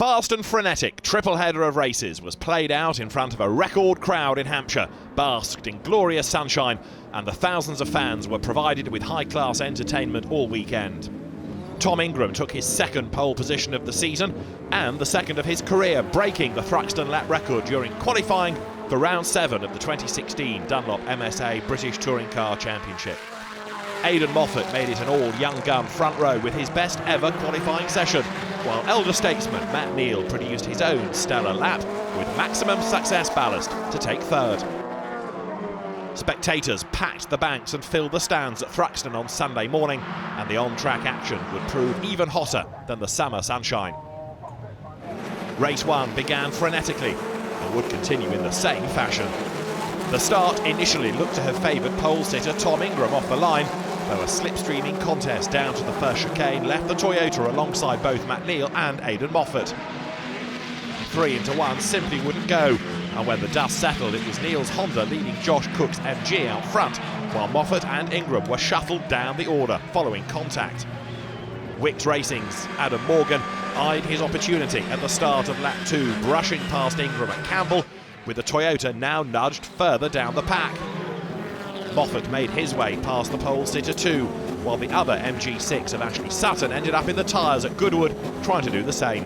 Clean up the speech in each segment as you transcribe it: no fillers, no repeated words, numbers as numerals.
fast and frenetic triple-header of races was played out in front of a record crowd in Hampshire, basked in glorious sunshine, and the thousands of fans were provided with high-class entertainment all weekend. Tom Ingram took his second pole position of the season and the second of his career, breaking the Thruxton lap record during qualifying for round 7 of the 2016 Dunlop MSA British Touring Car Championship. Aidan Moffat made it an all-young gun front row with his best ever qualifying session, while elder statesman Matt Neal produced his own stellar lap with maximum success ballast to take third. Spectators packed the banks and filled the stands at Thruxton on Sunday morning, and the on-track action would prove even hotter than the summer sunshine. Race 1 began frenetically and would continue in the same fashion. The start initially looked to have favoured pole sitter Tom Ingram off the line, though a slipstreaming contest down to the first chicane left the Toyota alongside both Matt Neal and Aidan Moffat. 3 into 1 simply wouldn't go, and when the dust settled it was Neal's Honda leading Josh Cook's MG out front, while Moffat and Ingram were shuffled down the order following contact. Wickes Racing's Adam Morgan eyed his opportunity at the start of lap 2, brushing past Ingram at Campbell, with the Toyota now nudged further down the pack. Moffat made his way past the pole sitter too, while the other MG6 of Ashley Sutton ended up in the tyres at Goodwood, trying to do the same.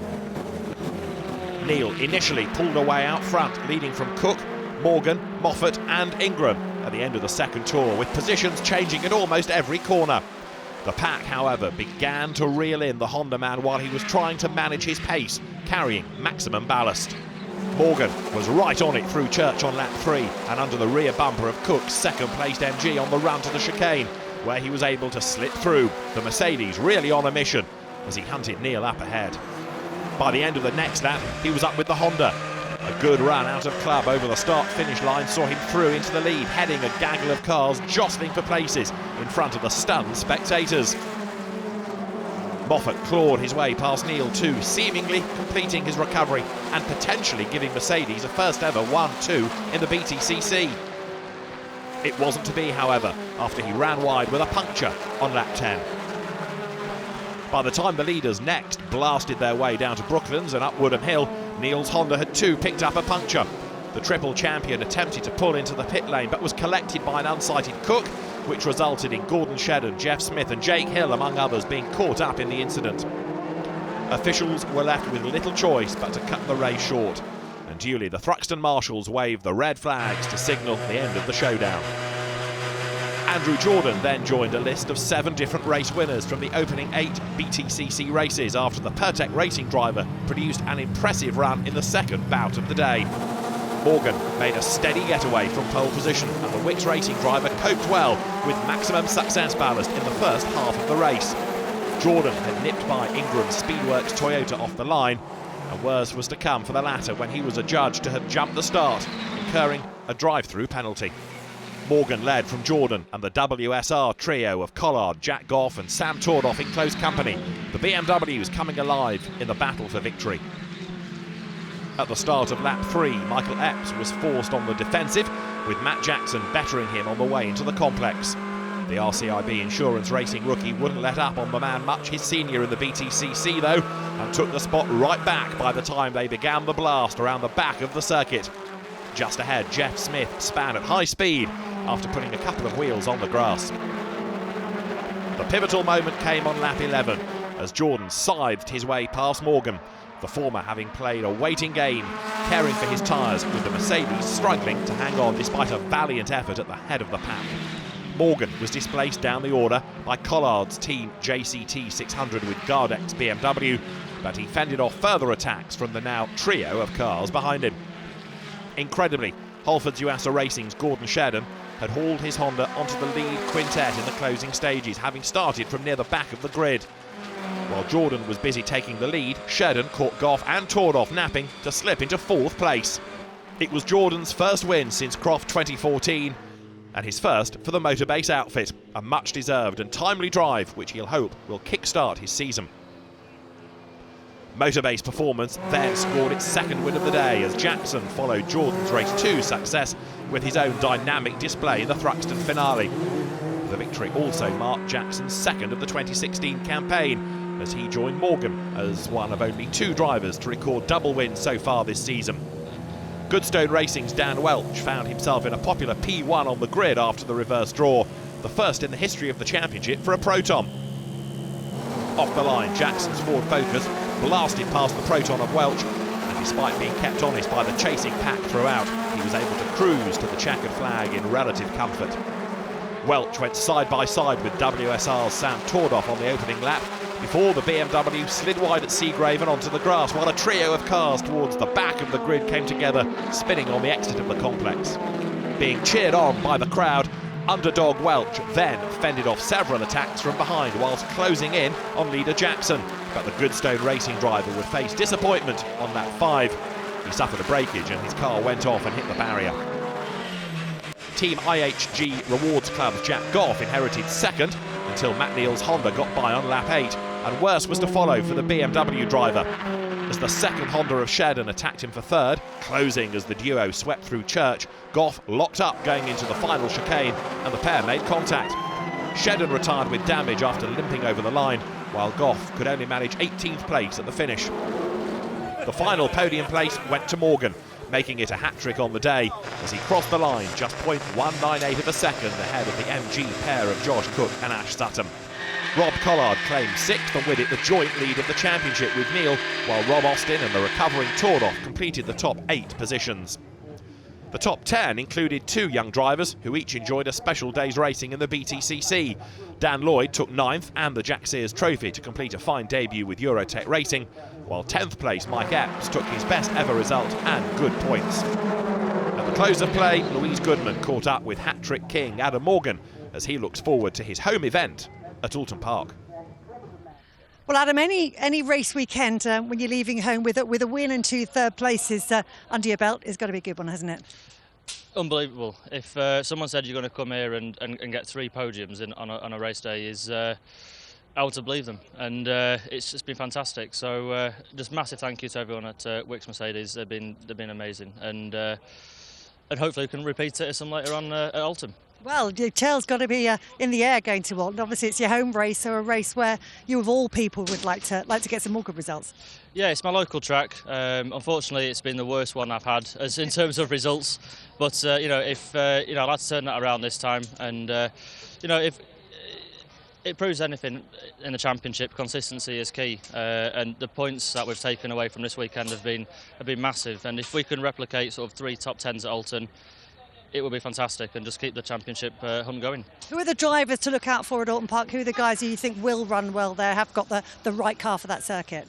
Neal initially pulled away out front, leading from Cook, Morgan, Moffat and Ingram at the end of the second tour, with positions changing at almost every corner. The pack, however, began to reel in the Honda man while he was trying to manage his pace, carrying maximum ballast. Morgan was right on it through Church on lap 3 and under the rear bumper of Cook's second-placed MG on the run to the chicane, where he was able to slip through, the Mercedes really on a mission as he hunted Neal up ahead. By the end of the next lap, he was up with the Honda. A good run out of club over the start-finish line saw him through into the lead, heading a gaggle of cars jostling for places in front of the stunned spectators. Moffat clawed his way past Neal too, seemingly completing his recovery and potentially giving Mercedes a first ever 1-2 in the BTCC. It wasn't to be, however, after he ran wide with a puncture on lap 10. By the time the leaders next blasted their way down to Brooklands and up Woodham Hill, Neal's Honda had too picked up a puncture. The triple champion attempted to pull into the pit lane but was collected by an unsighted Cook, which resulted in Gordon Shedden, Jeff Smith and Jake Hill, among others, being caught up in the incident. Officials were left with little choice but to cut the race short, and duly the Thruxton marshals waved the red flags to signal the end of the showdown. Andrew Jordan then joined a list of 7 different race winners from the opening 8 BTCC races after the Pertec racing driver produced an impressive run in the second bout of the day. Morgan made a steady getaway from pole position, and the Wickes Racing driver coped well with maximum success ballast in the first half of the race. Jordan had nipped by Ingram's Speedworks Toyota off the line, and worse was to come for the latter when he was adjudged to have jumped the start, incurring a drive-through penalty. Morgan led from Jordan and the WSR trio of Collard, Jack Goff and Sam Tordoff in close company, the BMWs coming alive in the battle for victory. At the start of lap 3, Michael Epps was forced on the defensive, with Matt Jackson bettering him on the way into the complex. The RCIB Insurance Racing rookie wouldn't let up on the man much his senior in the BTCC though, and took the spot right back by the time they began the blast around the back of the circuit. Just ahead, Jeff Smith span at high speed after putting a couple of wheels on the grass. The pivotal moment came on lap 11 as Jordan scythed his way past Morgan, the former having played a waiting game, caring for his tyres, with the Mercedes struggling to hang on despite a valiant effort at the head of the pack. Morgan was displaced down the order by Collard's team JCT 600 with Gardex BMW, but he fended off further attacks from the now trio of cars behind him. Incredibly, Halford's Yuasa Racing's Gordon Shedden had hauled his Honda onto the lead quintet in the closing stages, having started from near the back of the grid. While Jordan was busy taking the lead, Shedden caught Goff and Tordoff napping to slip into 4th place. It was Jordan's first win since Croft 2014, and his first for the Motorbase outfit, a much-deserved and timely drive which he'll hope will kick-start his season. Motorbase Performance then scored its second win of the day as Jackson followed Jordan's Race 2 success with his own dynamic display in the Thruxton finale. The victory also marked Jackson's second of the 2016 campaign, as he joined Morgan as one of only 2 drivers to record double wins so far this season. Goodstone Racing's Dan Welch found himself in a popular P1 on the grid after the reverse draw, the first in the history of the championship for a Proton. Off the line, Jackson's Ford Focus blasted past the Proton of Welch, and despite being kept honest by the chasing pack throughout, he was able to cruise to the checkered flag in relative comfort. Welch went side by side with WSR's Sam Tordoff on the opening lap before the BMW slid wide at Seagrave and onto the grass, while a trio of cars towards the back of the grid came together, spinning on the exit of the complex. Being cheered on by the crowd, underdog Welch then fended off several attacks from behind whilst closing in on leader Jackson, but the Goodstone Racing driver would face disappointment on lap 5. He suffered a breakage and his car went off and hit the barrier. Team IHG Rewards Club's Jack Goff inherited second until Matt Neal's Honda got by on lap 8, and worse was to follow for the BMW driver, as the second Honda of Shedden attacked him for third. Closing as the duo swept through Church, Goff locked up going into the final chicane and the pair made contact. Shedden retired with damage after limping over the line, while Goff could only manage 18th place at the finish. The final podium place went to Morgan, making it a hat-trick on the day as he crossed the line just 0.198 of a second ahead of the MG pair of Josh Cook and Ash Sutton. Rob Collard claimed 6th and with it the joint lead of the championship with Neal, while Rob Austin and the recovering Tordoff completed the top 8 positions. The top 10 included 2 young drivers who each enjoyed a special day's racing in the BTCC. Dan Lloyd took 9th and the Jack Sears Trophy to complete a fine debut with Eurotech Racing, while 10th place Mike Epps took his best ever result and good points. At the close of play, Louise Goodman caught up with hat-trick king Adam Morgan as he looks forward to his home event at Alton Park. Well, Adam, any race weekend when you're leaving home with a win and 2 third places under your belt is got to be a good one, hasn't it? Unbelievable. If someone said you're going to come here and get 3 podiums on a race day, I would to believe them, and it's just been fantastic. So just massive thank you to everyone at Wicks Mercedes. They've been amazing, and hopefully we can repeat it some later on at Alton. Well, your tail's got to be in the air going to Alton. Obviously, it's your home race, so a race where you, of all people, would like to get some more good results. Yeah, it's my local track. Unfortunately, it's been the worst one I've had in terms of results. But if I'd like to turn that around this time, and if it proves anything in the championship, consistency is key, and the points that we've taken away from this weekend have been massive. And if we can replicate sort of 3 top 10s at Alton, it will be fantastic, and just keep the championship hunt going. Who are the drivers to look out for at Alton Park? Who are the guys who you think will run well there, have got the right car for that circuit?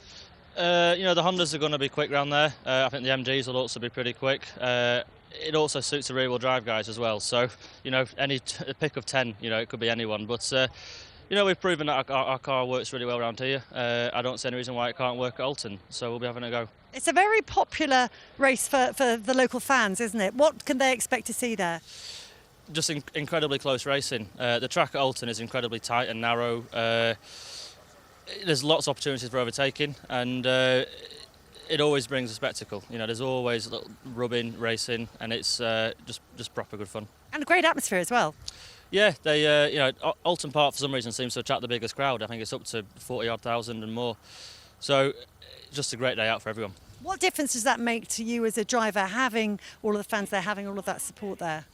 The Hondas are going to be quick round there. I think the MGs will also be pretty quick. It also suits the rear-wheel drive guys as well. So, any pick of 10, it could be anyone. But, we've proven that our car works really well around here. I don't see any reason why it can't work at Alton, so we'll be having a go. It's a very popular race for the local fans, isn't it? What can they expect to see there? Just incredibly close racing. The track at Alton is incredibly tight and narrow. There's lots of opportunities for overtaking, and it always brings a spectacle. There's always a little rubbing, racing, and it's just proper good fun. And a great atmosphere as well. Yeah, they Alton Park for some reason seems to attract the biggest crowd. I think it's up to 40,000 odd and more. So just a great day out for everyone. What difference does that make to you as a driver, having all of the fans there, having all of that support there?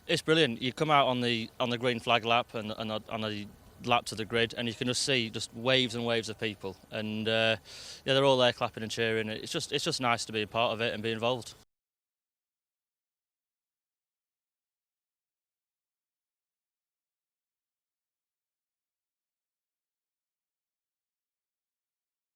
It's brilliant. You come out on the green flag lap and on the lap to the grid, and you can just see just waves and waves of people, and they're all there clapping and cheering. It's just nice to be a part of it and be involved.